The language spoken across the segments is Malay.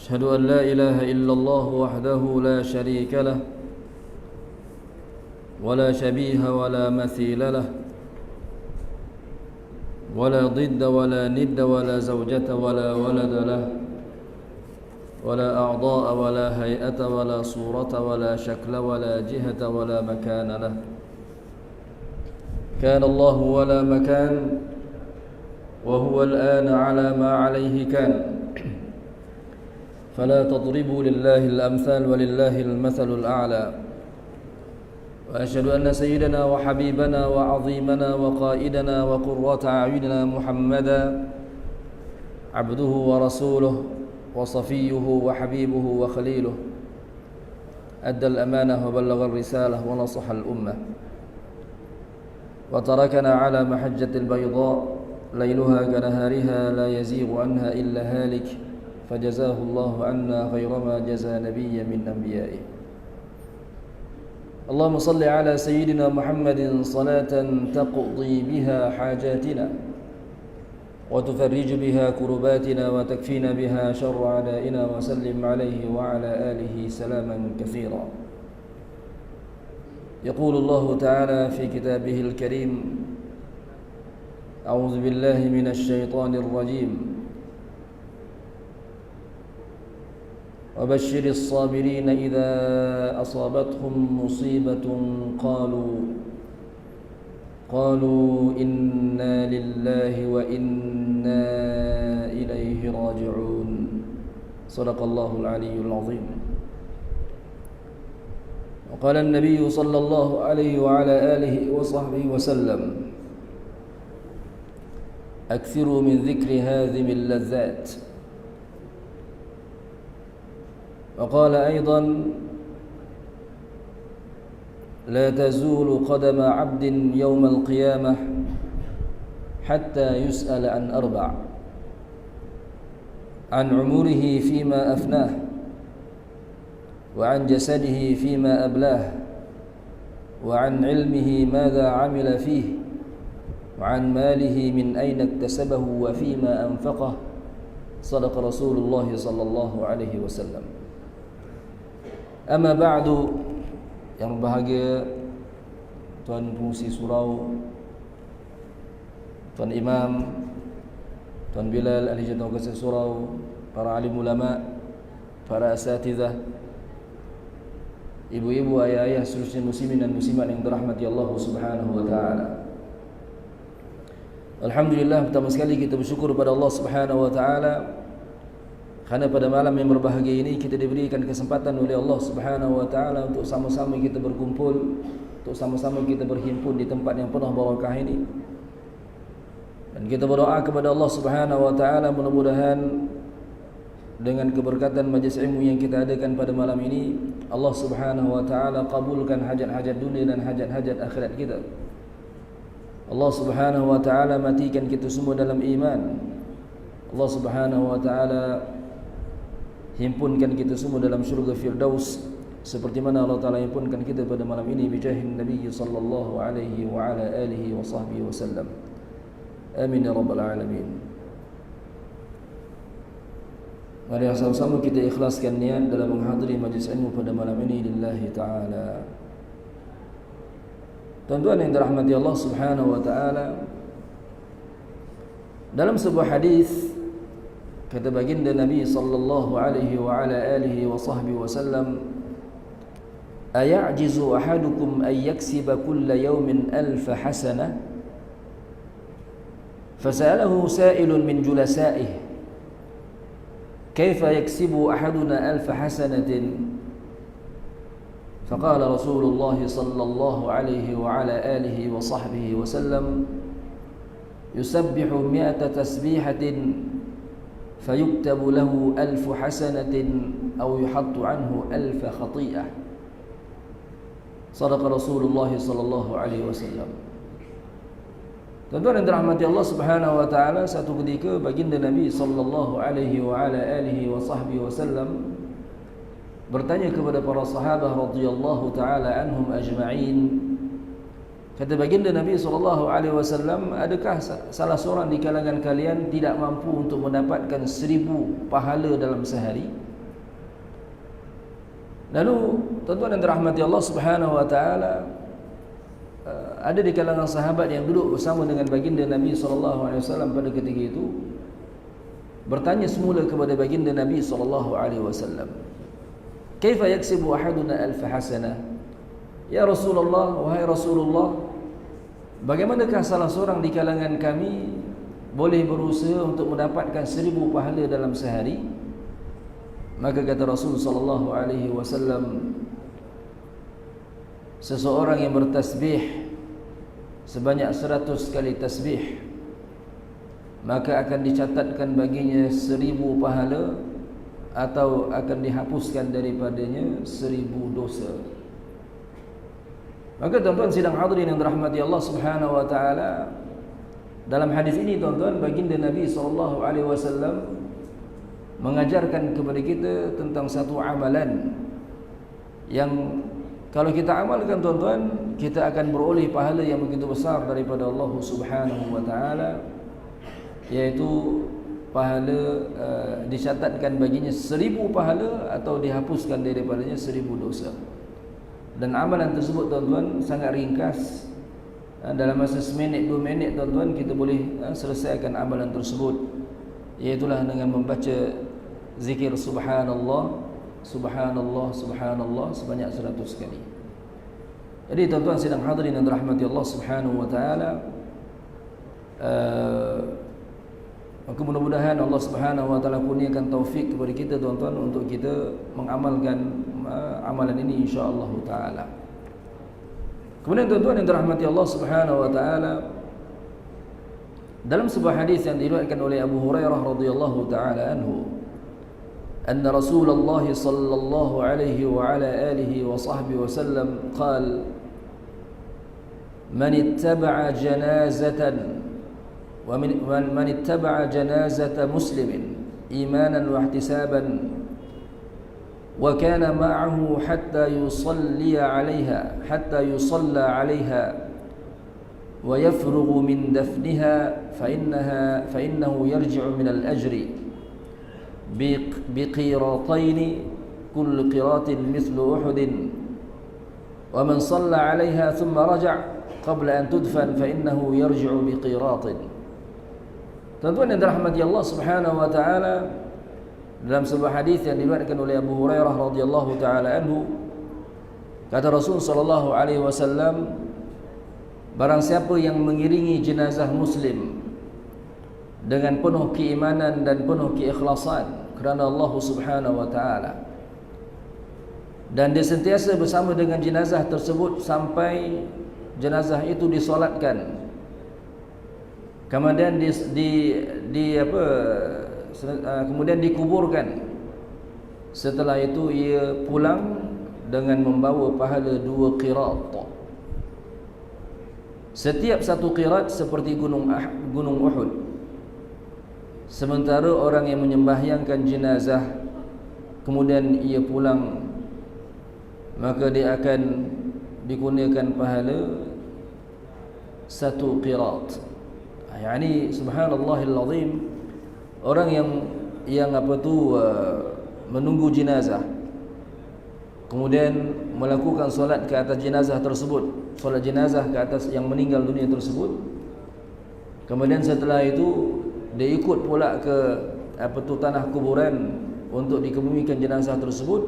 أشهد أن لا إله إلا الله وحده لا شريك له ولا شبيه ولا مثيل له ولا ضد ولا ند ولا زوجة ولا ولد له ولا أعضاء ولا هيئة ولا صورة ولا شكل ولا جهة ولا مكان له كان الله ولا مكان وهو الآن على ما عليه كان فلا تضربوا لله الأمثال ولله المثل الأعلى وأشهد أن سيدنا وحبيبنا وعظيمنا وقائدنا وقرة أعيننا محمدا عبده ورسوله وصفيه وحبيبه وخليله أدى الأمانة وبلغ الرسالة ونصح الأمة وتركنا على محجة البيضاء ليلها كنهارها لا يزيغ عنها إلا هالك فجزاه الله عنا خير ما جزى نبيا من أنبيائه اللهم صل على سيدنا محمد صلاة تقضي بها حاجاتنا وتفرج بها كرباتنا وتكفينا بها شر أعدائنا وسلم عليه وعلى آله سلاما كثيرا يقول الله تعالى في كتابه الكريم أعوذ بالله من الشيطان الرجيم وبشر الصابرين إذا أصابتهم مصيبة قالوا إنا لله وإنا إليه راجعون صدق الله العلي العظيم وقال النبي صلى الله عليه وعلى آله وصحبه وسلم أكثروا من ذكر هذه اللذات وقال أيضا لا تزول قدم عبد يوم القيامة حتى يسأل عن أربع عن عمره فيما أفناه وعن جسده فيما أبلاه وعن علمه ماذا عمل فيه وعن ماله من أين اكتسبه وفيما أنفقه صدق رسول الله صلى الله عليه وسلم. Amma ba'du, yang berbahagia Tuan Pengurusi Surau, Tuan Imam, Tuan Bilal Ahli Jannah Qasir Surau, para alim ulama, para asatizah, ibu-ibu, ayah-ayah, seluruh muslimin dan muslimat yang dirahmati Allah Subhanahu wa taala. Alhamdulillah, pertama sekali kita bersyukur kepada Allah Subhanahu wa taala kerana pada malam yang berbahagia ini kita diberikan kesempatan oleh Allah Subhanahu wa taala untuk sama-sama kita berkumpul, untuk sama-sama kita berhimpun di tempat yang penuh barakah ini. Dan kita berdoa kepada Allah Subhanahu wa taala mudah-mudahan dengan keberkatan majlis ilmu yang kita adakan pada malam ini, Allah Subhanahu wa taala kabulkan hajat-hajat dunia dan hajat-hajat akhirat kita. Allah Subhanahu wa taala matikan kita semua dalam iman. Allah Subhanahu wa taala himpunkan kita semua dalam syurga Firdaus seperti mana Allah Taala himpunkan kita pada malam ini bijahin Nabi sallallahu alaihi wa ala alihi wa sahbihi wasallam. Amin ya rabbal alamin. Mari sama-sama kita ikhlaskan niat dalam menghadiri majlis ilmu pada malam ini lillahi taala. Tuan-tuan yang dirahmati Allah Subhanahu wa taala, dalam sebuah hadis kata baginda Nabi sallallahu alaihi wa ala alihi wa sahbihi wasallam, ayajizu ahadukum an yaksiba kulla yawmin alf hasanah? Fasalahu sa'ilun min julasaihi kayfa yaksibu ahaduna alf hasanatin? فقال رسول الله صلى الله عليه وعلى آله وصحبه وسلم يسبح 100 تسبيحة فيكتب له 1000 حسنة أو يحط عنه 1000 خطيئة صدق رسول الله صلى الله عليه وسلم. Tuan-tuan yang dirahmati Allah Subhanahu wa taala, satu ketika baginda Nabi sallallahu alaihi wa ala alihi wa sahbihi wasallam bertanya kepada para sahabat radhiyallahu taala anhum ajma'in. Kata baginda Nabi SAW, adakah salah seorang di kalangan kalian tidak mampu untuk mendapatkan 1000 pahala dalam sehari? Lalu tuan-tuan yang dirahmati Allah Subhanahu wa taala, ada di kalangan sahabat yang duduk bersama dengan baginda Nabi sallallahu alaihi wasallam pada ketika itu bertanya semula kepada baginda Nabi sallallahu alaihi wasallam, "Kaifa yaksibu ahaduna alf hasanah?" Ya Rasulullah, wahai Rasulullah, bagaimanakah salah seorang di kalangan kami boleh berusaha untuk mendapatkan 1000 pahala dalam sehari? Maka kata Rasul sallallahu alaihi wasallam, seseorang yang bertasbih sebanyak 100 kali tasbih, maka akan dicatatkan baginya 1000 pahala atau akan dihapuskan daripadanya 1000 dosa. Maka tuan-tuan sidang hadirin yang dirahmati Allah Subhanahu wa taala, dalam hadis ini tuan-tuan, baginda Nabi sallallahu alaihi wasallam mengajarkan kepada kita tentang satu amalan yang kalau kita amalkan tuan-tuan, kita akan beroleh pahala yang begitu besar daripada Allah Subhanahu wa taala, yaitu pahala dicatatkan baginya 1000 pahala atau dihapuskan daripadanya 1000 dosa. Dan amalan tersebut tuan-tuan sangat ringkas. Dalam masa seminit 2 minit tuan-tuan kita boleh selesaikan amalan tersebut, iaitulah dengan membaca zikir subhanallah, subhanallah, subhanallah sebanyak 100 kali. Jadi tuan-tuan sidang hadirin yang dirahmati Allah Subhanahu wa taala, maka mudah-mudahan Allah Subhanahu wa taala kurniakan taufik kepada kita tuan-tuan untuk kita mengamalkan amalan ini insya-Allah taala. Kemudian tuan-tuan yang dirahmati Allah Subhanahu wa taala, dalam sebuah hadis yang diriwayatkan oleh Abu Hurairah radhiyallahu taala anhu, anna Rasulullah sallallahu alaihi wa ala alihi wa sahbihi wasallam qala, man ittaba'a janazatan ومن اتبع جنازة مسلم إيمانا واحتسابا وكان معه حتى يصلى عليها ويفرغ من دفنها فإنه يرجع من الأجر بقيراطين كل قيراط مثل أحد ومن صلى عليها ثم رجع قبل أن تدفن فإنه يرجع بقيراط. Tuan-tuan yang dirahmati Allah Subhanahu wa taala, dalam sebuah hadis yang diriwayatkan oleh Abu Hurairah radhiyallahu taala anhu, kata Rasul sallallahu alaihi wasallam, barang siapa yang mengiringi jenazah muslim dengan penuh keimanan dan penuh keikhlasan kerana Allah Subhanahu wa taala, dan dia sentiasa bersama dengan jenazah tersebut sampai jenazah itu disolatkan, kemudian kemudian dikuburkan, setelah itu ia pulang dengan membawa pahala 2 qirat. Setiap satu qirat seperti gunung Uhud. Sementara orang yang menyembahyangkan jenazah kemudian ia pulang, maka dia akan dikurniakan pahala 1 qirat. Yani subhanallahil azim, orang yang menunggu jenazah kemudian melakukan solat ke atas jenazah tersebut, solat jenazah ke atas yang meninggal dunia tersebut, kemudian setelah itu dia ikut pula ke tanah kuburan untuk dikebumikan jenazah tersebut,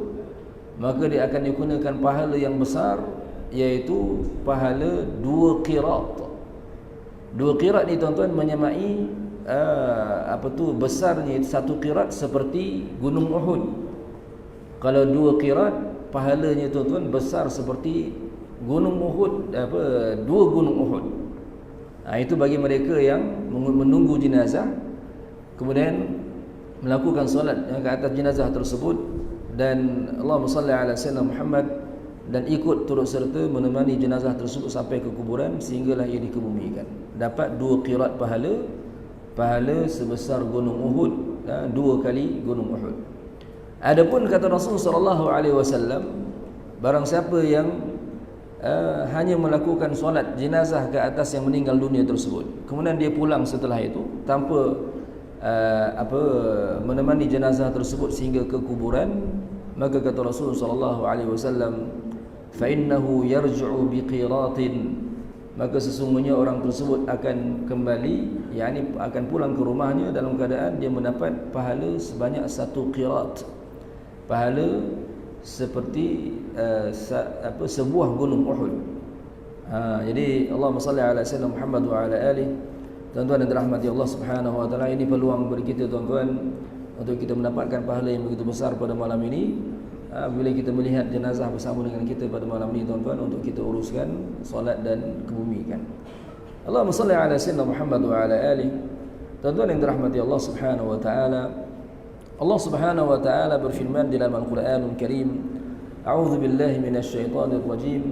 maka dia akan digunakan pahala yang besar, yaitu pahala 2 qirat. 2 qirat ni tuan-tuan menyamai besarnya 1 qirat seperti gunung Uhud. Kalau 2 qirat pahalanya tuan-tuan besar seperti gunung Uhud, 2 gunung Uhud. Itu bagi mereka yang menunggu jenazah kemudian melakukan solat ke atas jenazah tersebut, dan Allahumma salli ala sayyidina Muhammad, dan ikut turut serta menemani jenazah tersebut sampai ke kuburan sehinggalah ia dikebumikan. Dapat 2 qirat pahala sebesar gunung Uhud, 2 kali gunung Uhud. Adapun kata Rasul sallallahu alaihi wasallam, barang siapa yang hanya melakukan solat jenazah ke atas yang meninggal dunia tersebut, kemudian dia pulang setelah itu tanpa menemani jenazah tersebut sehingga ke kuburan, Maka kata Rasul sallallahu alaihi wasallam, fa innahu yarji'u biqiratin, maka sesungguhnya orang tersebut akan kembali, yakni akan pulang ke rumahnya dalam keadaan dia mendapat pahala sebanyak 1 qirat. Pahala seperti sebuah gunung Uhud. Jadi Allahumma salli ala sayyidina Muhammad wa ala alihi. Tuan-tuan yang dirahmati Allah Subhanahu wa taala, ini peluang bagi kita tuan-tuan untuk kita mendapatkan pahala yang begitu besar pada malam ini. Bila kita melihat jenazah bersama dengan kita pada malam ini tuan-tuan, untuk kita uruskan solat dan kebumikan. Allahumma salli ala sayyidina Muhammad wa ala alihi. Tuan-tuan yang dirahmati Allah Subhanahu wa taala, Allah Subhanahu wa taala berfirman di dalam Al-Qur'anul Karim, a'udzu billahi minasyaitonir rajim,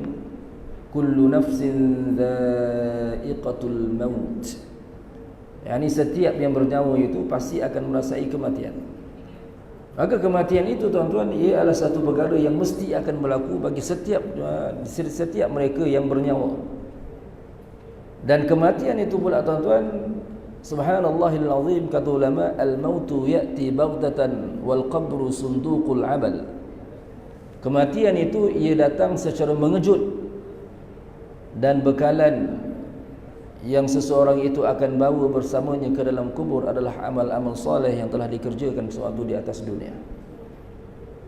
kullu nafsin dha'iqatul maut. Yani setiap yang bernyawa itu pasti akan merasai kematian. Maka kematian itu tuan-tuan, ia adalah satu perkara yang mesti akan berlaku bagi setiap mereka yang bernyawa. Dan kematian itu pula tuan-tuan, subhanallahil azim, kata ulama, al-mautu ya'ti baghtatan wal qabru sunduqul amal. Kematian itu ia datang secara mengejut, dan bekalan yang seseorang itu akan bawa bersamanya ke dalam kubur adalah amal-amal soleh yang telah dikerjakan sewaktu di atas dunia.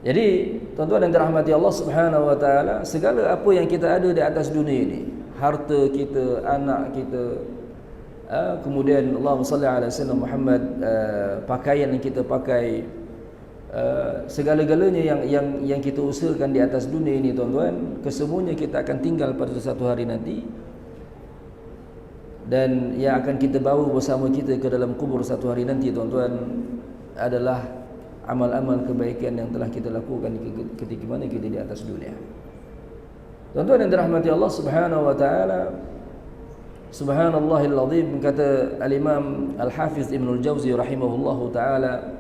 Jadi tuan-tuan yang dirahmati Allah Subhanahu wa taala, segala apa yang kita ada di atas dunia ini, harta kita, anak kita, kemudian Allahumma salli ala sayyidina Muhammad, pakaian yang kita pakai, segala-galanya yang kita usahakan di atas dunia ini tuan-tuan, kesemuanya kita akan tinggal pada satu hari nanti. Dan yang akan kita bawa bersama kita ke dalam kubur satu hari nanti tuan-tuan adalah amal-amal kebaikan yang telah kita lakukan ketika mana kita di atas dunia. Tuan-tuan yang dirahmati Allah Subhanahu wa taala, subhanallahil azim, kata al-Imam Al-Hafiz Ibnul Jauzi rahimahullahu taala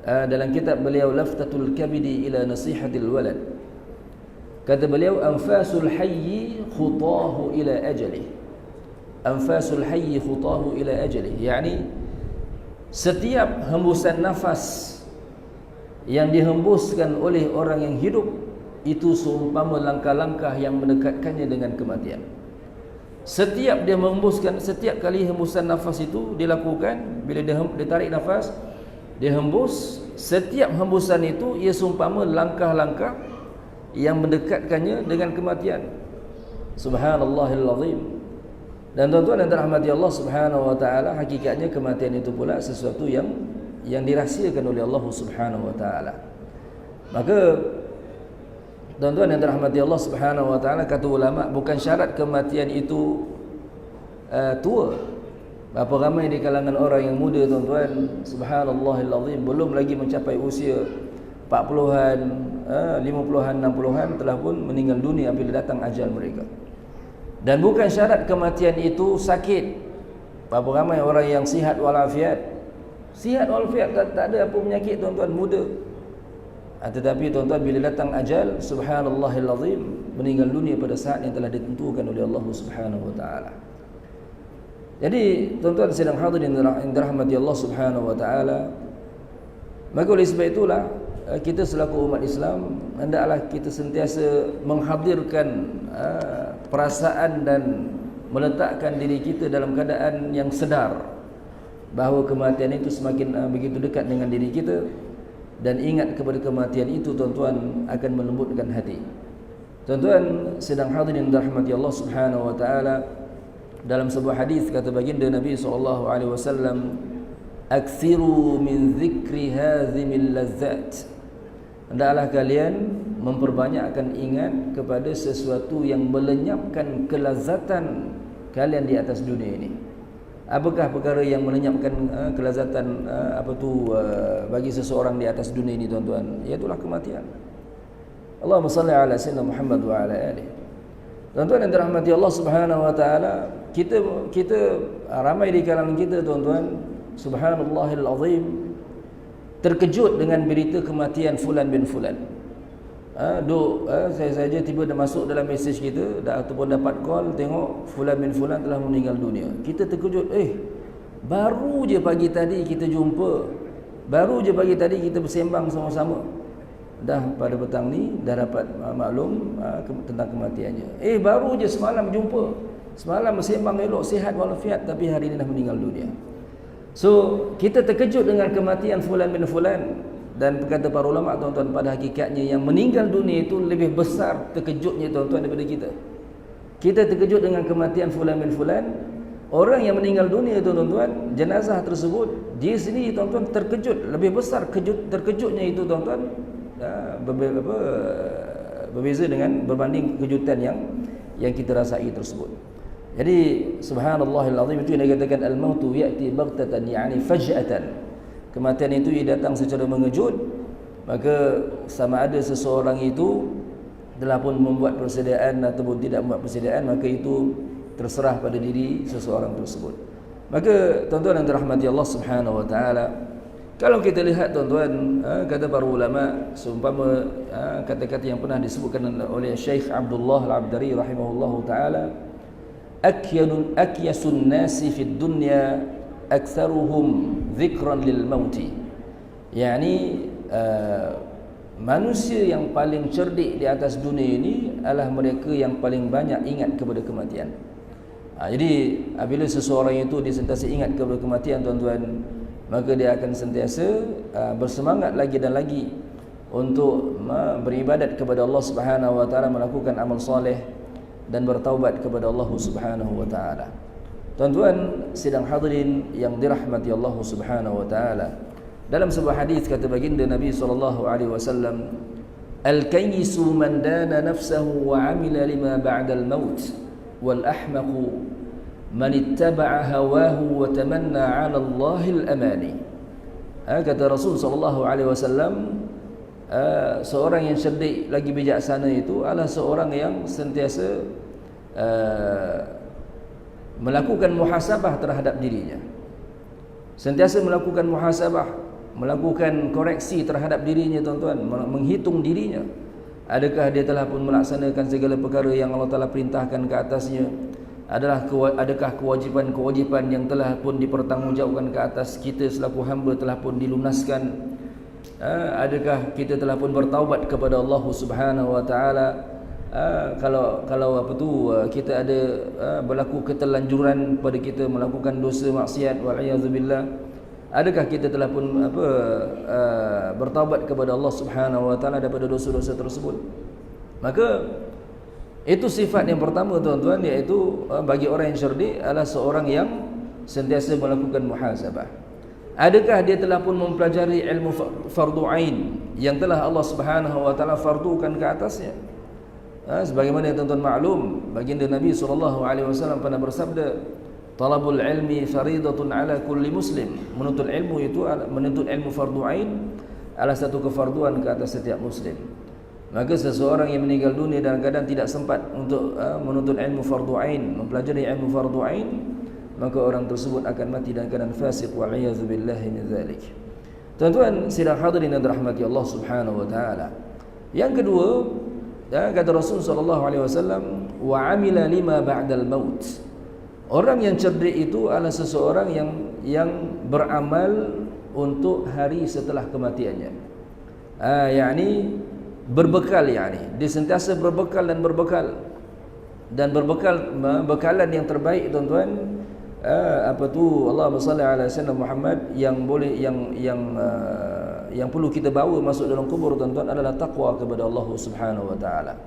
dalam kitab beliau Laftatul Kabidi ila Nasihatil Walad, kata beliau, anfasul hayyi khutahu ila ajalih. Anfasul hayyi khutahu ila ajalih, yakni setiap hembusan nafas yang dihembuskan oleh orang yang hidup itu seumpama langkah-langkah yang mendekatkannya dengan kematian. Setiap dia menghembuskan, setiap kali hembusan nafas itu dilakukan, bila dia tarik nafas, dia hembus, setiap hembusan itu ia seumpama langkah-langkah yang mendekatkannya dengan kematian. Subhanallahil azim. Dan tuan-tuan yang dirahmati Allah Subhanahu wa taala, hakikatnya kematian itu pula sesuatu yang dirahsiakan oleh Allah Subhanahu wa taala. Maka tuan-tuan yang dirahmati Allah Subhanahu wa taala, kata ulama, bukan syarat kematian itu tua. Berapa ramai di kalangan orang yang muda tuan-tuan, subhanallahil azim, belum lagi mencapai usia 40-an, 50-an, 60-an telah pun meninggal dunia apabila datang ajal mereka. Dan bukan syarat kematian itu sakit. Berapa ramai orang yang sihat walafiat, tak ada apa penyakit tuan-tuan, muda. Tetapi tuan-tuan, bila datang ajal, subhanallahil azim, meninggal dunia pada saat yang telah ditentukan oleh Allah Subhanahu wa taala. Jadi tuan-tuan sedang hadirin yang dirahmati Allah Subhanahu wa taala, maka oleh sebab itulah kita selaku umat Islam hendaklah kita sentiasa menghadirkan perasaan dan meletakkan diri kita dalam keadaan yang sedar bahawa kematian itu semakin begitu dekat dengan diri kita, dan ingat kepada kematian itu tuan-tuan akan melembutkan hati. Tuan-tuan sedang hadirin dirahmati Allah Subhanahu wa taala, dalam sebuah hadis kata baginda Nabi SAW, akthiru min dzikri hazimil lazzat, hendaklah kalian memperbanyakkan ingat kepada sesuatu yang melenyapkan kelazatan kalian di atas dunia ini. Apakah perkara yang melenyapkan kelazatan bagi seseorang di atas dunia ini tuan-tuan? Iaitulah kematian. Allahumma salli ala sayyidina Muhammad wa ala alihi. Tuan-tuan yang dirahmati Allah Subhanahu wa taala, kita ramai di kalangan kita tuan-tuan, subhanallahil azim, terkejut dengan berita kematian fulan bin fulan. Saya saja tiba dah masuk dalam mesej kita ataupun dapat call, tengok fulan bin fulan telah meninggal dunia. Kita terkejut, baru je pagi tadi kita jumpa, baru je pagi tadi kita bersembang sama-sama. dah pada petang ni dah dapat maklum tentang kematiannya. Baru je semalam jumpa, semalam sembang elok, sihat walafiat, tapi hari ini dah meninggal dunia. So kita terkejut dengan kematian fulan bin fulan, dan berkata para ulama, tuan-tuan, pada hakikatnya yang meninggal dunia itu lebih besar terkejutnya, tuan-tuan, daripada kita. Kita terkejut dengan kematian fulan bin fulan. Orang yang meninggal dunia itu, tuan-tuan, jenazah tersebut, dia sendiri, tuan-tuan, terkejut. Lebih besar terkejutnya itu, tuan-tuan, berbeza dengan berbanding kejutan yang kita rasai tersebut. Jadi subhanallahil azim, itu yang dikatakan al-mautu ya'ti baghtatan, yani faj'atan. Kematian itu ia datang secara mengejut. Maka sama ada seseorang itu telah pun membuat persediaan ataupun tidak membuat persediaan, maka itu terserah pada diri seseorang tersebut. Maka tuan-tuan yang dirahmati Allah Subhanahu wa taala, kalau kita lihat, tuan-tuan, kata para ulama, seumpama kata-kata yang pernah disebutkan oleh Syekh Abdullah Al-Abdari rahimahullahu taala, akyasun nasi fid dunya aktsaruhum dzikran lil mauti. Yani manusia yang paling cerdik di atas dunia ini adalah mereka yang paling banyak ingat kepada kematian. Jadi apabila seseorang itu dia sentiasa ingat kepada kematian, tuan-tuan, maka dia akan sentiasa bersemangat lagi dan lagi untuk beribadat kepada Allah Subhanahu wa taala, melakukan amal soleh dan bertaubat kepada Allah Subhanahu wa taala. Tuan-tuan sidang hadirin yang dirahmati Allah Subhanahu wa taala, dalam sebuah hadis kata baginda Nabi sallallahu alaihi wasallam, al-kayyisu man dana nafsahu wa 'amila lima ba'da al-maut, wal ahmaqu man ittaba'a hawahu wa tamanna 'ala Allahil amani. Kata Rasul sallallahu alaihi wasallam, seorang yang cerdik lagi bijaksana itu adalah seorang yang sentiasa melakukan muhasabah terhadap dirinya. Sentiasa melakukan muhasabah, melakukan koreksi terhadap dirinya, tuan-tuan, menghitung dirinya. Adakah dia telah pun melaksanakan segala perkara yang Allah Ta'ala perintahkan ke atasnya? Adakah kewajipan-kewajipan yang telah pun dipertanggungjawabkan ke atas kita selaku hamba telah pun dilunaskan? Adakah kita telah pun bertaubat kepada Allah Subhanahu wa taala? Kalau kita ada berlaku keterlanjuran pada kita melakukan dosa maksiat, wa'iyadzubillah, adakah kita telah pun bertaubat kepada Allah Subhanahu wa taala daripada dosa-dosa tersebut? Maka itu sifat yang pertama, tuan-tuan, iaitu bagi orang yang cerdik adalah seorang yang sentiasa melakukan muhasabah. Adakah dia telah pun mempelajari ilmu fardu ain yang telah Allah Subhanahu wa taala fardukan ke atasnya? Sebagaimana yang tuan-tuan maklum, baginda Nabi SAW pernah bersabda, talabul ilmi faridatun ala kulli muslim. Menuntut ilmu itu, menuntut ilmu fardu ain adalah satu kefarduan ke atas setiap muslim. Maka seseorang yang meninggal dunia dalam keadaan tidak sempat untuk menuntut ilmu fardu ain, mempelajari ilmu fardu ain, maka orang tersebut akan mati dalam keadaan fasik, wa'iyadzubillahi min dzalik. Tuan-tuan sidang hadirin yang dirahmati Allah Subhanahu wa taala. Yang kedua, kata Rasul sallallahu alaihi wasallam, wa 'amila lima ba'dal maut. Orang yang cerdik itu adalah seseorang yang beramal untuk hari setelah kematiannya. Yani berbekal, yani dia sentiasa berbekal dan bekalan yang terbaik, tuan-tuan. Allahumma salli ala sayyidina Muhammad, yang boleh yang perlu kita bawa masuk dalam kubur, tuan-tuan, adalah takwa kepada Allah Subhanahu wa taala.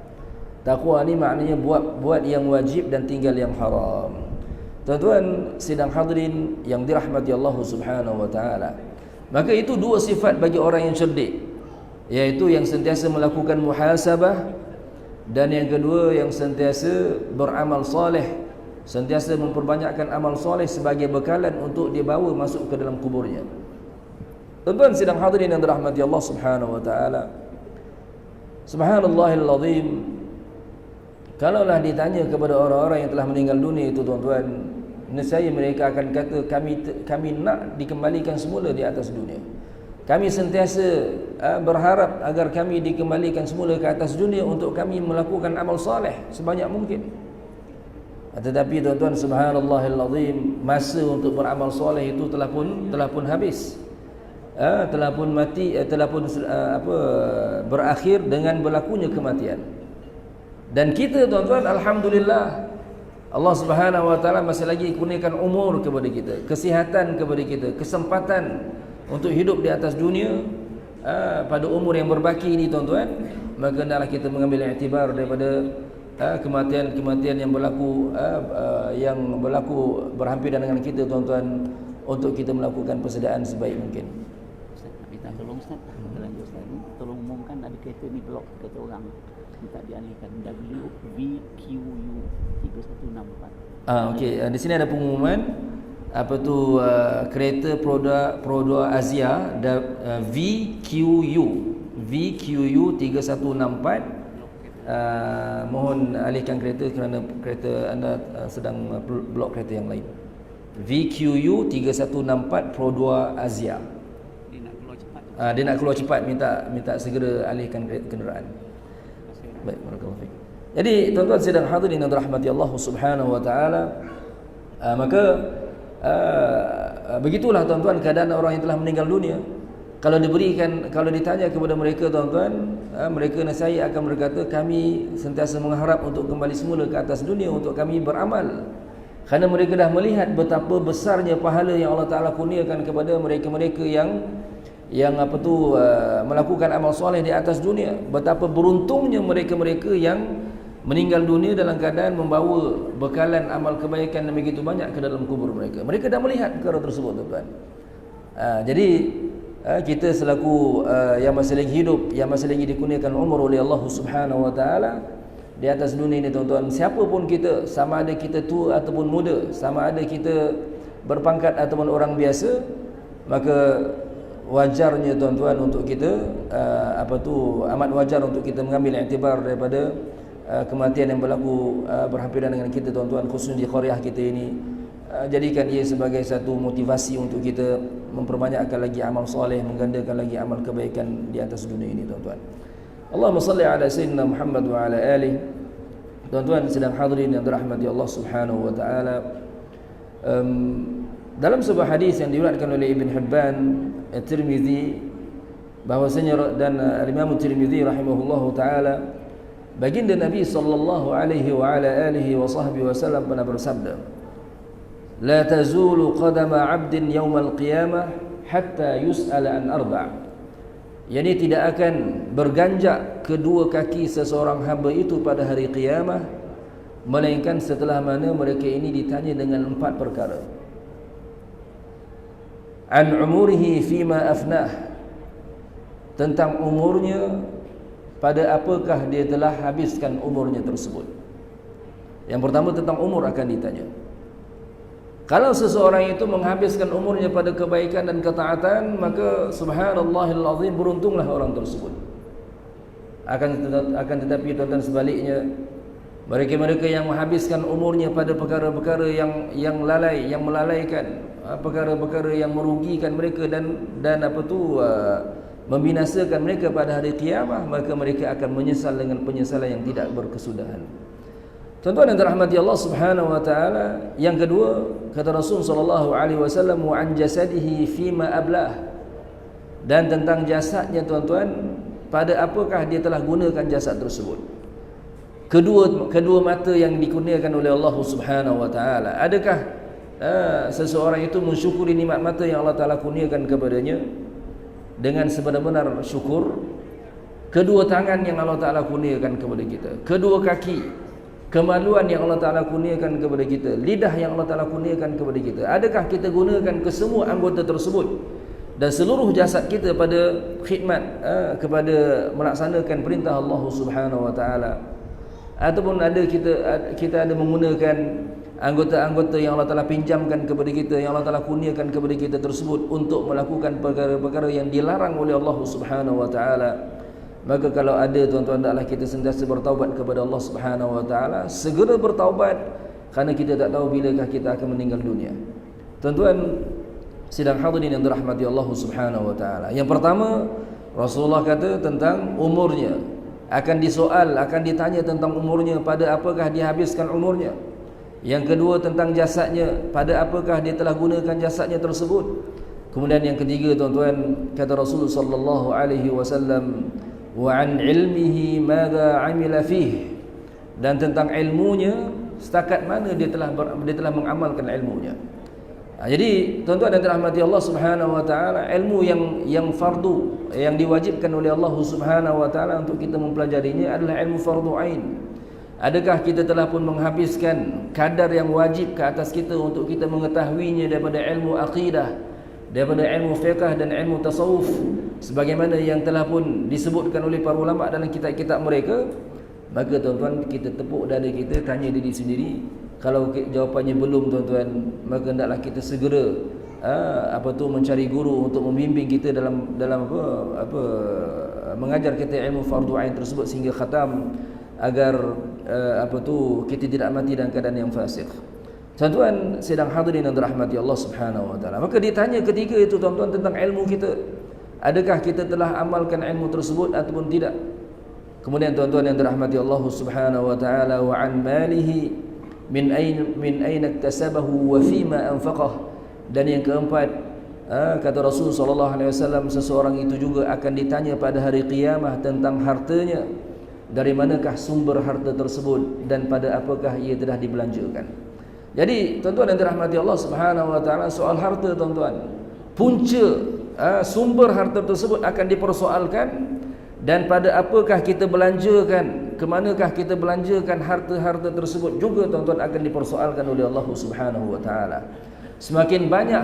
Takwa ni maknanya buat yang wajib dan tinggal yang haram. Tuan-tuan sidang hadirin yang dirahmati Allah Subhanahu wa taala, maka itu dua sifat bagi orang yang cerdik, iaitu yang sentiasa melakukan muhasabah, dan yang kedua yang sentiasa beramal soleh, sentiasa memperbanyakkan amal soleh sebagai bekalan untuk dibawa masuk ke dalam kuburnya. Tuan-tuan sidang hadirin yang dirahmati Allah Subhanahu wa taala, subhanallahil azim, kalaulah ditanya kepada orang-orang yang telah meninggal dunia itu, tuan-tuan, nescaya mereka akan kata, kami nak dikembalikan semula di atas dunia. Kami sentiasa berharap agar kami dikembalikan semula ke atas dunia untuk kami melakukan amal soleh sebanyak mungkin. Tetapi tuan-tuan, subhanallahil azim, masa untuk beramal soleh itu telah pun habis. telah pun mati, telah pun berakhir dengan berlakunya kematian. Dan kita tuan-tuan, alhamdulillah, Allah Subhanahu wa taala masih lagi kurniakan umur kepada kita, kesihatan kepada kita, kesempatan untuk hidup di atas dunia pada umur yang berbaki ini tuan-tuan. Maka hendaklah kita mengambil iktibar daripada kematian-kematian yang berlaku berhampiran dengan kita tuan-tuan, untuk kita melakukan persediaan sebaik mungkin. Ustaz, nak minta tolong Ustaz. Lanjut Ustaz, tolong umumkan ada kereta ni blok kereta orang, minta dialihkan WVQU 3164. Okey, di sini ada pengumuman apa tu, kereta Proda Azia VQU 3164. Mohon alihkan kereta kerana kereta anda sedang blok kereta yang lain. VQU 3164 Proda Azia. Dia nak keluar cepat. Dia nak keluar cepat, minta segera alihkan kenderaan. Baik, barakallahu fiik. Jadi tuan-tuan sidang hadirin yang dirahmati Allah Subhanahu wa taala, maka begitulah tuan-tuan keadaan orang yang telah meninggal dunia. Kalau ditanya kepada mereka tuan-tuan, mereka nescaya akan berkata, kami sentiasa mengharap untuk kembali semula ke atas dunia untuk kami beramal. Kerana mereka dah melihat betapa besarnya pahala yang Allah Taala kurniakan kepada mereka-mereka yang melakukan amal soleh di atas dunia. Betapa beruntungnya mereka-mereka yang meninggal dunia dalam keadaan membawa bekalan amal kebaikan yang begitu banyak ke dalam kubur mereka. Mereka dah melihat perkara tersebut tuan-tuan. Jadi kita selaku yang masih lagi hidup, yang masih lagi dikurniakan umur oleh Allah Subhanahu wa taala di atas dunia ini tuan-tuan, siapa pun kita, sama ada kita tua ataupun muda, sama ada kita berpangkat ataupun orang biasa, maka wajarnya tuan-tuan untuk kita amat wajar untuk kita mengambil iktibar daripada kematian yang berlaku berhampiran dengan kita tuan-tuan, khususnya di qaryah kita ini. Jadikan ia sebagai satu motivasi untuk kita memperbanyakkan lagi amal soleh, menggandakan lagi amal kebaikan di atas dunia ini tuan-tuan. Allahumma salli ala sayyidina Muhammad wa ala alihi. Tuan-tuan sedang hadirin yang dirahmati Allah Subhanahu wa taala, dalam sebuah hadis yang diriwayatkan oleh Ibn Hibban, At-Tirmizi, bahwasanya dan Imam At-Tirmizi rahimahullahu taala, baginda Nabi sallallahu alaihi wa ala alihi wa sahbihi wasallam pernah bersabda, la tazulu qadama 'abdin yaumal qiyamah hatta yus'ala an arba'. Yani tidak akan berganjak kedua kaki seseorang hamba itu pada hari qiyamah melainkan setelah mana mereka ini ditanya dengan 4 perkara. An umurihi fima afnah, tentang umurnya, pada apakah dia telah habiskan umurnya tersebut. Yang pertama tentang umur akan ditanya. Kalau seseorang itu menghabiskan umurnya pada kebaikan dan ketaatan, maka subhanallahil azim, beruntunglah orang tersebut. Akan tetapi tuan-tuan sebaliknya, mereka-mereka yang menghabiskan umurnya pada perkara-perkara yang lalai, yang melalaikan, perkara-perkara yang merugikan mereka dan membinasakan mereka pada hari kiamah, maka mereka akan menyesal dengan penyesalan yang tidak berkesudahan. Tuan-tuan yang dirahmati Allah Subhanahu wa taala, yang kedua kata Rasul sallallahu alaihi wasallam, wa an jasadihi fima ablah, dan tentang jasadnya tuan-tuan, pada apakah dia telah gunakan jasad tersebut. Kedua mata yang dikurniakan oleh Allah Subhanahu wa taala, adakah seseorang itu mensyukuri nikmat mata yang Allah Taala kurniakan kepadanya dengan sebenar-benar syukur? Kedua tangan yang Allah Taala kurniakan kepada kita, kedua kaki, kemaluan yang Allah Ta'ala kurniakan kepada kita, lidah yang Allah Ta'ala kurniakan kepada kita, adakah kita gunakan ke semua anggota tersebut dan seluruh jasad kita pada khidmat kepada melaksanakan perintah Allah Subhanahu wa taala, ataupun ada kita ada menggunakan anggota-anggota yang Allah Ta'ala pinjamkan kepada kita, yang Allah Ta'ala kurniakan kepada kita tersebut untuk melakukan perkara-perkara yang dilarang oleh Allah Subhanahu wa taala. Maka kalau ada tuan-tuan, hendaklah kita sentiasa bertaubat kepada Allah Subhanahu wa taala, segera bertaubat, kerana kita tak tahu bilakah kita akan meninggal dunia. Tuan-tuan sidang hadirin yang dirahmati Allah Subhanahu wa taala, yang pertama Rasulullah kata tentang umurnya, akan disoal, akan ditanya tentang umurnya, pada apakah dia habiskan umurnya. Yang kedua tentang jasadnya, pada apakah dia telah gunakan jasadnya tersebut. Kemudian yang ketiga tuan-tuan, kata Rasulullah sallallahu alaihi wasallam, wa an ilmihi madza amila fihi, dan tentang ilmunya setakat mana dia telah mengamalkan ilmunya. Jadi tuan-tuan dan dirahmati Allah Subhanahu wa taala, ilmu yang fardu, yang diwajibkan oleh Allah Subhanahu wa taala untuk kita mempelajarinya adalah ilmu fardu ain. Adakah kita telah pun menghabiskan kadar yang wajib ke atas kita untuk kita mengetahuinya daripada ilmu akidah, daripada ilmu fiqh dan ilmu tasawuf, sebagaimana yang telah pun disebutkan oleh para ulama dalam kitab-kitab mereka? Maka tuan-tuan, kita tepuk dada kita, tanya diri sendiri. Kalau jawapannya belum tuan-tuan, maka hendaklah kita segera mencari guru untuk membimbing kita dalam mengajar kita ilmu fardu ain tersebut sehingga khatam, agar kita tidak mati dalam keadaan yang fasik. Tuan-tuan sedang hadirin yang dirahmati Allah Subhanahu wa taala. Maka ditanya ketiga itu tuan-tuan tentang ilmu kita. Adakah kita telah amalkan ilmu tersebut ataupun tidak? Kemudian tuan-tuan yang dirahmati Allah Subhanahu wa taala, wa an malihi min aina iktasabahu wa fima anfaqah. Dan yang keempat, kata Rasul sallallahu alaihi wasallam, seseorang itu juga akan ditanya pada hari kiamah tentang hartanya. Dari manakah sumber harta tersebut dan pada apakah ia telah dibelanjakan. Jadi tuan-tuan yang dirahmati Allah Subhanahu wa taala, soal harta tuan-tuan, punca sumber harta tersebut akan dipersoalkan, dan pada apakah kita belanjakan, ke manakah kita belanjakan harta-harta tersebut juga tuan-tuan akan dipersoalkan oleh Allah Subhanahu wa taala. Semakin banyak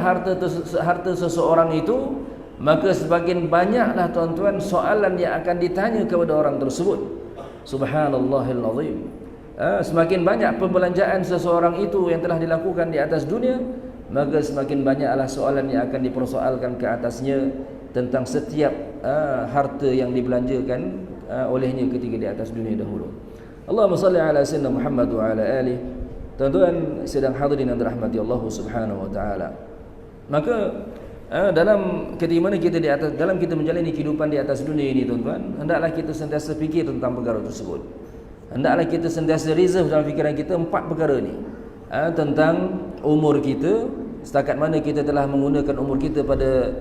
harta seseorang itu, maka semakin banyaklah tuan-tuan soalan yang akan ditanya kepada orang tersebut. Subhanallahil azim. Semakin banyak pembelanjaan seseorang itu yang telah dilakukan di atas dunia, maka semakin banyaklah soalan yang akan dipersoalkan ke atasnya tentang setiap harta yang dibelanjakan olehnya ketika di atas dunia dahulu. Allahumma salli ala sayyidina Muhammad wa ala alihi. Tuan-tuan sedang hadirin yang dirahmati Allah Subhanahu wa taala. Maka dalam ketika mana kita di atas, dalam kita menjalani kehidupan di atas dunia ini tuan-tuan, hendaklah kita sentiasa fikir tentang perkara tersebut. Hendaklah kita sentiasa reserve dalam fikiran kita 4 perkara ni. Tentang umur kita, setakat mana kita telah menggunakan umur kita pada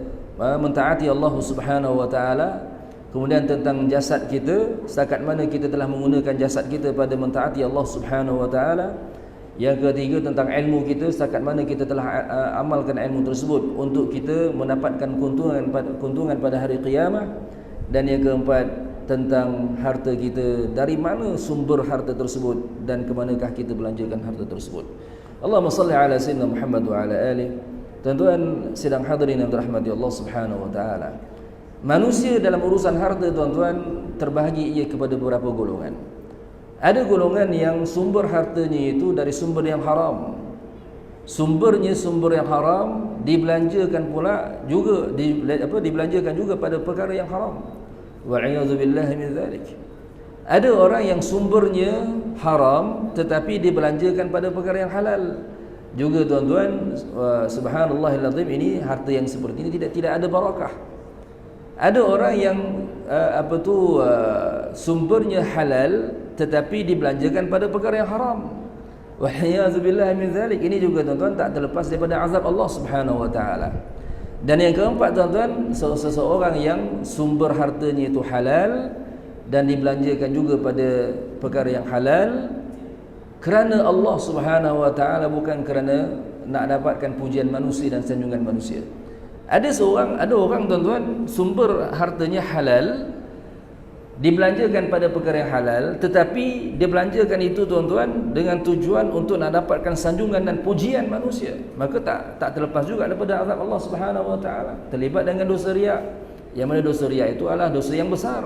mentaati Allah Subhanahu wa taala. Kemudian tentang jasad kita, setakat mana kita telah menggunakan jasad kita pada mentaati Allah Subhanahu wa taala. Yang ketiga tentang ilmu kita, setakat mana kita telah amalkan ilmu tersebut untuk kita mendapatkan keuntungan pada hari kiamat. Dan yang keempat tentang harta kita, dari mana sumber harta tersebut dan ke manakah kita belanjakan harta tersebut. Allahumma salli ala sayyidina Muhammad wa ala alihi. Tuan-tuan sedang hadirin yang dirahmati Allah Subhanahu wa taala. Manusia dalam urusan harta tuan-tuan terbahagi ia kepada beberapa golongan. Ada golongan yang sumber hartanya itu dari sumber yang haram. Sumbernya sumber yang haram, dibelanjakan pula juga dibelanjakan juga pada perkara yang haram. Wa'iyadzu billahi min dzalik. Ada orang yang sumbernya haram tetapi dibelanjakan pada perkara yang halal. Juga tuan-tuan, subhanallahil azim, ini harta yang seperti ini tidak ada barakah. Ada orang yang sumbernya halal tetapi dibelanjakan pada perkara yang haram. Wa'iyadzubillahi min dzalik. Ini juga tuan-tuan tak terlepas daripada azab Allah Subhanahu wa taala. Dan yang keempat tuan-tuan, seseorang yang sumber hartanya itu halal dan dibelanjakan juga pada perkara yang halal kerana Allah Subhanahu wa taala, bukan kerana nak dapatkan pujian manusia dan sanjungan manusia. Ada orang tuan-tuan, sumber hartanya halal, dibelanjakan pada perkara yang halal, tetapi dia belanjakan itu tuan-tuan dengan tujuan untuk nak dapatkan sanjungan dan pujian manusia. Maka tak terlepas juga daripada azab Allah Subhanahu wa taala. Terlibat dengan dosa riya. Yang mana dosa riya itu adalah dosa yang besar.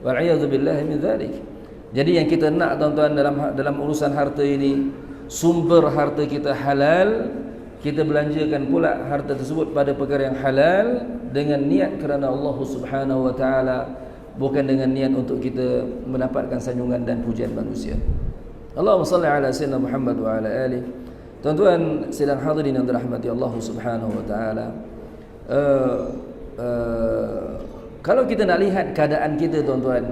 Wa'iyadzu billahi min dzalik. Jadi yang kita nak tuan-tuan dalam urusan harta ini, sumber harta kita halal, kita belanjakan pula harta tersebut pada perkara yang halal dengan niat kerana Allah Subhanahu wa taala, bukan dengan niat untuk kita mendapatkan sanjungan dan pujian manusia. Allahumma salli ala sayyidina Muhammad wa ala alihi. Tuan-tuan sedang hadirin yang dirahmati Allah Subhanahu wa taala. Kalau kita nak lihat keadaan kita tuan-tuan,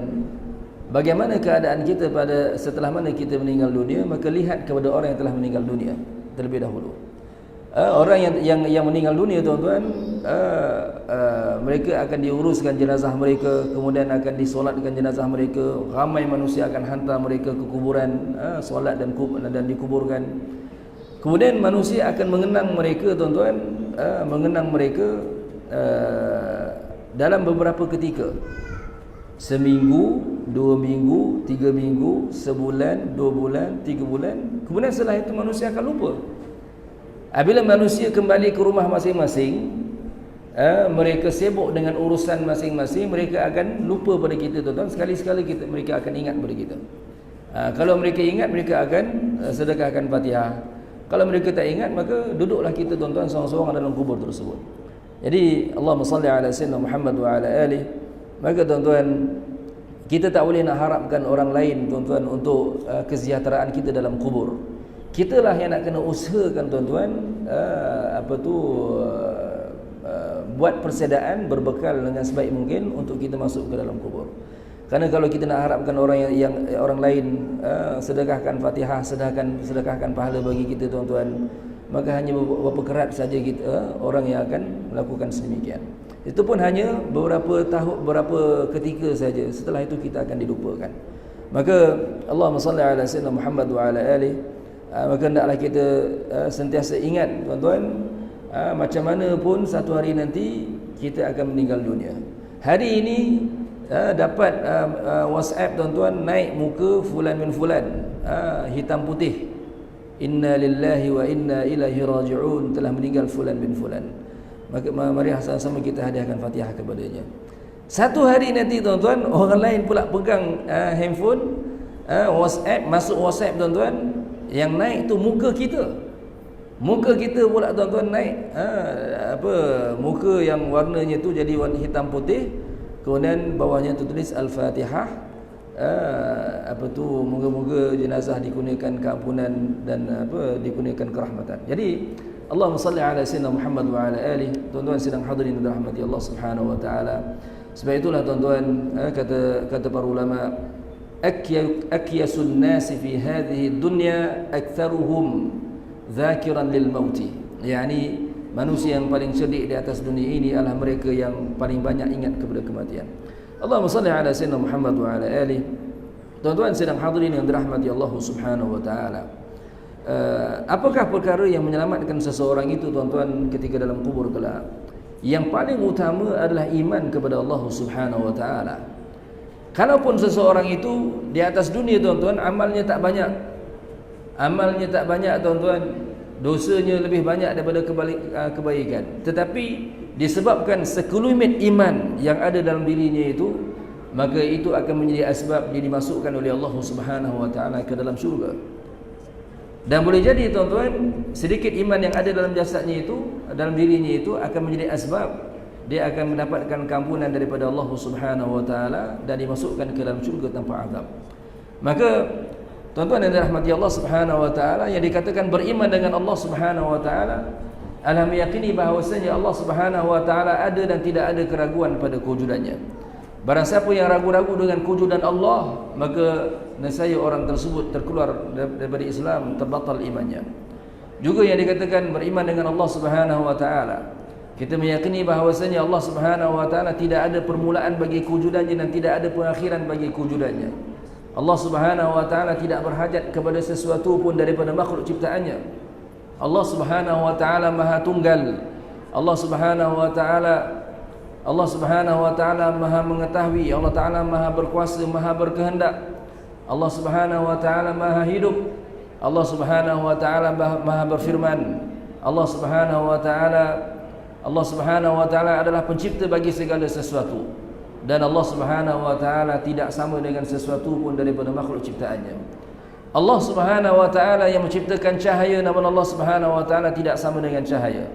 bagaimana keadaan kita setelah mana kita meninggal dunia, maka lihat kepada orang yang telah meninggal dunia terlebih dahulu. orang yang meninggal dunia tuan-tuan, mereka akan diuruskan jenazah mereka, kemudian akan disolatkan jenazah mereka, ramai manusia akan hantar mereka ke kuburan, solat dan dikuburkan. Kemudian manusia akan mengenang mereka tuan-tuan, mengenang mereka dalam beberapa ketika, seminggu, 2 minggu, 3 minggu, sebulan, 2 bulan, 3 bulan. Kemudian setelah itu manusia akan lupa. Apabila manusia kembali ke rumah masing-masing, mereka sibuk dengan urusan masing-masing, mereka akan lupa pada kita tuan-tuan. Sekali-sekala mereka akan ingat pada kita. Kalau mereka ingat, mereka akan sedekahkan Fatihah. Kalau mereka tak ingat, maka duduklah kita tuan-tuan seorang-seorang dalam kubur tersebut. Jadi Allahumma salli ala sayyidina Muhammad wa ala alihi. Maka tuan-tuan, kita tak boleh nak harapkan orang lain tuan-tuan untuk kesejahteraan kita dalam kubur. Kitalah yang nak kena usahakan tuan-tuan, buat persediaan berbekal dengan sebaik mungkin untuk kita masuk ke dalam kubur. Kerana kalau kita nak harapkan orang lain sedekahkan Fatihah, sedekahkan pahala bagi kita tuan-tuan, maka hanya beberapa kerat saja kita orang yang akan melakukan sedemikian. Itu pun hanya beberapa ketika saja. Setelah itu kita akan dilupakan. Maka Allahumma salli ala sayyidina Muhammad wa ala alihi. Maka hendaklah kita sentiasa ingat tuan-tuan, macam mana pun satu hari nanti kita akan meninggal dunia. Hari ini dapat WhatsApp tuan-tuan, naik muka fulan min fulan, hitam putih, inna lillahi wa inna ilaihi raji'un, telah meninggal fulan bin fulan. Maka mari sama-sama kita hadiahkan Fatihah kepadanya. Satu hari nanti tuan-tuan, orang lain pula pegang handphone, WhatsApp, masuk WhatsApp tuan-tuan, yang naik tu muka kita. Muka kita pula tuan-tuan naik, muka yang warnanya tu jadi warna hitam putih, kemudian bawahnya tertulis Al-Fatihah, moga-moga jenazah dikurniakan keampunan dan dikurniakan kerahmatan. Jadi Allahumma salli ala sayyidina Muhammad wa ala alihi. Tuan-tuan sedang hadirin dirahmati Allah Subhanahu wa taala. Sebab itulah tuan-tuan, kata para ulama, akyasun nasi fi hadhihi dunya aktharuhum dzakiran lil mauti. Yani manusia yang paling cerdik di atas dunia ini adalah mereka yang paling banyak ingat kepada kematian. Allahumma salli ala sayyidina Muhammad wa ala alihi. Tuan-tuan sedang hadirin yang dirahmati Allah Subhanahu wa taala. Apakah perkara yang menyelamatkan seseorang itu tuan-tuan ketika dalam kubur kelak? Yang paling utama adalah iman kepada Allah Subhanahu wa taala. Kalaupun seseorang itu di atas dunia tuan-tuan amalnya tak banyak, tuan-tuan, dosanya lebih banyak daripada kebaikan, tetapi disebabkan sekelumit iman yang ada dalam dirinya itu, maka itu akan menjadi asbab dia dimasukkan oleh Allah Subhanahu wa taala ke dalam syurga. Dan boleh jadi tuan-tuan, sedikit iman yang ada dalam jasadnya itu, dalam dirinya itu, akan menjadi asbab dia akan mendapatkan keampunan daripada Allah Subhanahu wa taala dan dimasukkan ke dalam syurga tanpa azab. Maka tuan-tuan yang dirahmati Allah Subhanahu wa taala, yang dikatakan beriman dengan Allah Subhanahu wa taala adalah meyakini bahawasanya Allah Subhanahu wa taala ada dan tidak ada keraguan pada kewujudannya. Barang siapa yang ragu-ragu dengan kewujudan Allah, maka nescaya orang tersebut terkeluar daripada Islam, terbatal imannya. Juga yang dikatakan beriman dengan Allah Subhanahu wa taala, kita meyakini bahawasanya Allah Subhanahu wa taala tidak ada permulaan bagi kewujudannya dan tidak ada pengakhiran bagi kewujudannya. Allah Subhanahu wa taala tidak berhajat kepada sesuatu pun daripada makhluk ciptaannya. Allah Subhanahu wa taala Maha Tunggal. Allah Subhanahu wa taala Maha mengetahui. Allah taala Maha berkuasa, Maha berkehendak. Allah Subhanahu wa taala Maha hidup. Allah Subhanahu wa taala Maha berfirman. Allah Subhanahu wa taala adalah pencipta bagi segala sesuatu, dan Allah Subhanahu wa taala tidak sama dengan sesuatu pun daripada makhluk ciptaannya. Allah Subhanahu wa taala yang menciptakan cahaya, namun Allah Subhanahu wa taala tidak sama dengan cahaya.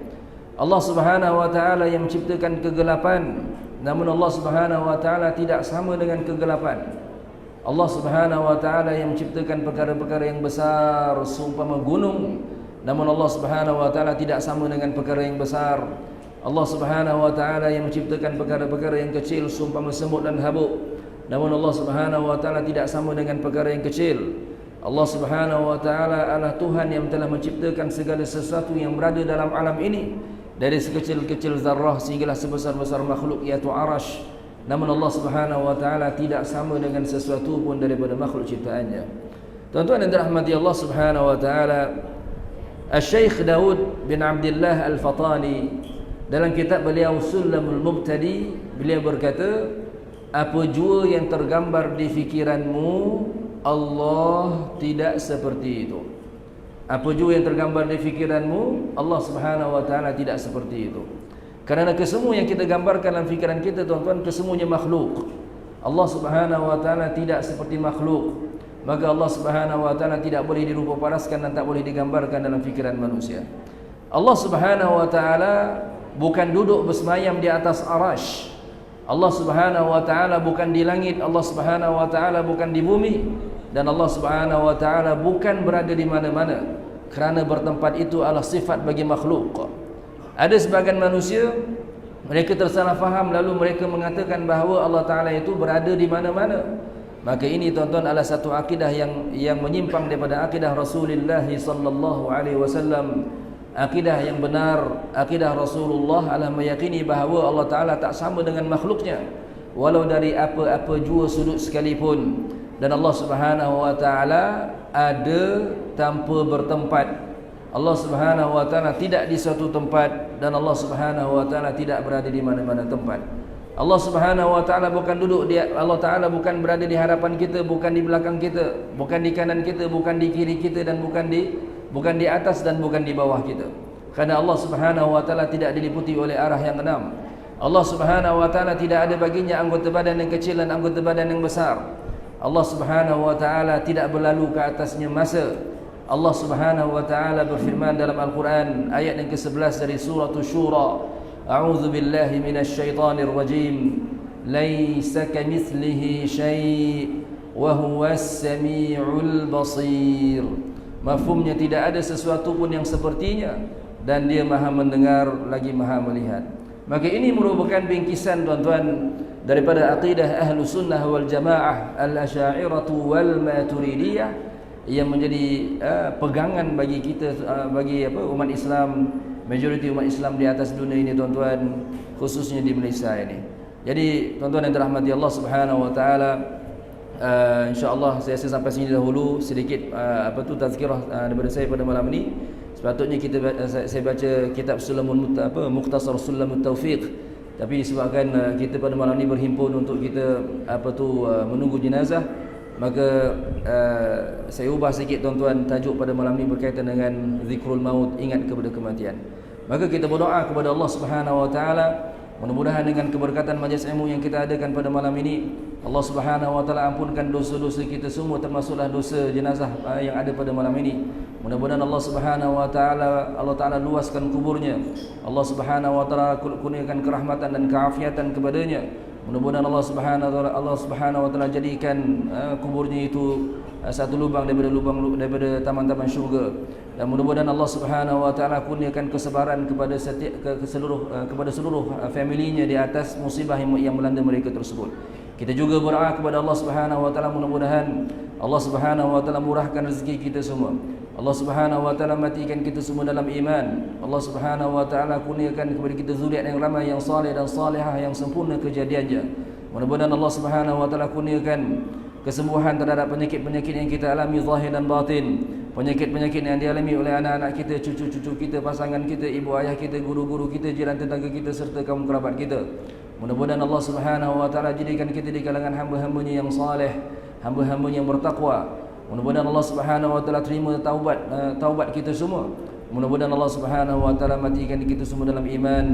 Allah Subhanahu wa taala yang menciptakan kegelapan, namun Allah Subhanahu wa taala tidak sama dengan kegelapan. Allah Subhanahu wa taala yang menciptakan perkara-perkara yang besar seumpama gunung, namun Allah Subhanahu wa taala tidak sama dengan perkara yang besar. Allah Subhanahu wa taala yang menciptakan perkara-perkara yang kecil seumpama semut dan habuk, namun Allah Subhanahu wa taala tidak sama dengan perkara yang kecil. Allah Subhanahu wa taala adalah Tuhan yang telah menciptakan segala sesuatu yang berada dalam alam ini, dari sekecil-kecil zarrah sehinggalah sebesar-besar makhluk iaitu arash. Namun Allah Subhanahu wa taala tidak sama dengan sesuatu pun daripada makhluk ciptaannya. Tuan-tuan yang dirahmati Allah Subhanahu wa taala, Al-Syekh Daud bin Abdullah Al-Fatani dalam kitab beliau Sulamul Mubtadi, beliau berkata, apa jua yang tergambar di fikiranmu, Allah tidak seperti itu. Apa jua yang tergambar di fikiranmu, Allah Subhanahu wa taala tidak seperti itu. Kerana kesemua yang kita gambarkan dalam fikiran kita, tuan-tuan, kesemuanya makhluk. Allah Subhanahu wa taala tidak seperti makhluk. Maka Allah Subhanahu wa taala tidak boleh dirupaparaskan dan tak boleh digambarkan dalam fikiran manusia. Allah Subhanahu wa taala bukan duduk bersemayam di atas arash. Allah Subhanahu wa taala bukan di langit, Allah Subhanahu wa taala bukan di bumi, dan Allah Subhanahu wa taala bukan berada di mana-mana, kerana bertempat itu adalah sifat bagi makhluk. Ada sebagian manusia mereka tersalah faham, lalu mereka mengatakan bahawa Allah taala itu berada di mana-mana. Maka ini, tuan-tuan, adalah satu akidah yang menyimpang daripada akidah Rasulullah sallallahu alaihi wasallam. Akidah yang benar, akidah Rasulullah adalah meyakini bahawa Allah taala tak sama dengan makhluknya, walau dari apa-apa jua sudut sekalipun. Dan Allah Subhanahu wa taala ada tanpa bertempat. Allah Subhanahu wa taala tidak di suatu tempat, dan Allah Subhanahu wa taala tidak berada di mana-mana tempat. Allah Subhanahu wa taala bukan duduk di, Allah taala bukan berada di hadapan kita, bukan di belakang kita, bukan di kanan kita, bukan di kiri kita, dan bukan di atas dan bukan di bawah kita. Kerana Allah Subhanahu wa taala tidak diliputi oleh arah yang enam. Allah Subhanahu wa taala tidak ada baginya anggota badan yang kecil dan anggota badan yang besar. Allah Subhanahu wa taala tidak berlalu ke atasnya masa. Allah Subhanahu wa taala berfirman dalam Al-Quran ayat yang ke-11 dari surah Asy-Syura, A'udzu billahi minasyaitonir rajim. Laisa kamitslihi syai' wa huwas samiul basir. Mafhumnya, tidak ada sesuatu pun yang sepertinya, dan dia maha mendengar lagi maha melihat. Maka ini merupakan bingkisan, tuan-tuan, daripada akidah Ahlu Sunnah wal Jamaah Al-Asy'ariyah wal Maturidiyah, yang menjadi pegangan bagi kita, bagi umat Islam, majoriti umat Islam di atas dunia ini, tuan-tuan, khususnya di Malaysia ini. Jadi, tuan-tuan yang dirahmati Allah Subhanahu wa taala, insya-Allah saya sampai sini dahulu sedikit tazkirah daripada saya pada malam ini. Sepatutnya saya baca kitab Mukhtasar Sulamut Taufiq, tapi disebabkan kita pada malam ini berhimpun untuk kita menunggu jenazah, maka saya ubah sikit, tuan-tuan, tajuk pada malam ini berkaitan dengan zikrul maut, ingat kepada kematian. Maka kita berdoa kepada Allah Subhanahu wa taala, mudah-mudahan dengan keberkatan majlis ilmu yang kita adakan pada malam ini, Allah Subhanahu wa taala ampunkan dosa-dosa kita semua, termasuklah dosa jenazah yang ada pada malam ini. Mudah-mudahan Allah Subhanahu wa taala luaskan kuburnya. Allah Subhanahu wa taala kurniakan kerahmatan dan keafiatan kepadanya. Mudah-mudahan Allah Subhanahu wa taala jadikan kuburnya itu satu lubang daripada taman-taman syurga. Dan mudah-mudahan Allah Subhanahu wa taala kurniakan kesabaran kepada seluruh familinya di atas musibah yang melanda mereka tersebut. Kita juga berdoa kepada Allah Subhanahu wa taala, mudah-mudahan Allah Subhanahu wa taala murahkan rezeki kita semua. Allah Subhanahu wa taala matikan kita semua dalam iman. Allah Subhanahu wa taala kurniakan kepada kita zuriat yang ramai, yang saleh dan salihah, yang sempurna kejadiannya. Mudah-mudahan Allah Subhanahu wa taala kurniakan kesembuhan terhadap penyakit-penyakit yang kita alami zahir dan batin, penyakit-penyakit yang dialami oleh anak-anak kita, cucu-cucu kita, pasangan kita, ibu ayah kita, guru-guru kita, jiran tetangga kita, serta kaum kerabat kita. Mudah-mudahan Allah Subhanahu wa taala jadikan kita di kalangan hamba-hambanya yang saleh, hamba-hambanya yang bertakwa. Mudah-mudahan Allah Subhanahu wa taala terima taubat kita semua. Mudah-mudahan Allah Subhanahu wa taala matikan kita semua dalam iman,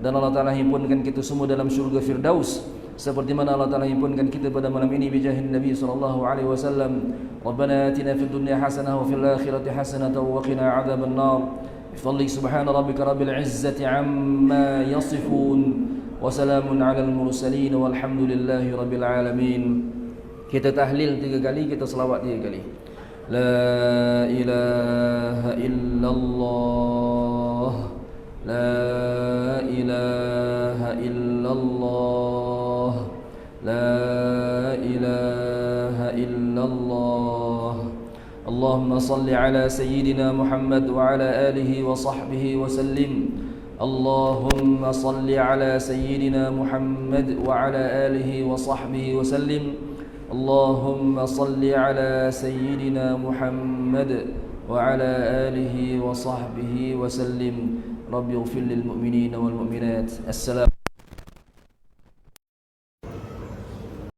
dan Allah taala himpunkan kita semua dalam syurga Firdaus, seperti mana Allah taala himpunkan kita pada malam ini bijahin Nabi sallallahu alaihi wasallam. Rabbana atina fid dunya hasanah wa fil akhirati hasanah wa qina adzaban nar. Bifadli subhana rabbika rabbil izzati amma yasifun, wa salamun alal mursalin walhamdulillahi rabbil alamin. Kita tahlil 3 kali, kita selawat 3 kali. La ilaha illallah, la ilaha illallah, la ilaha illallah. اللهم صل على سيدنا محمد وعلى آله وصحبه وسلم اللهم صل على سيدنا محمد وعلى آله وصحبه وسلم اللهم صل على سيدنا محمد وعلى آله وصحبه وسلم رب اغفر للمؤمنين والمؤمنات. السلام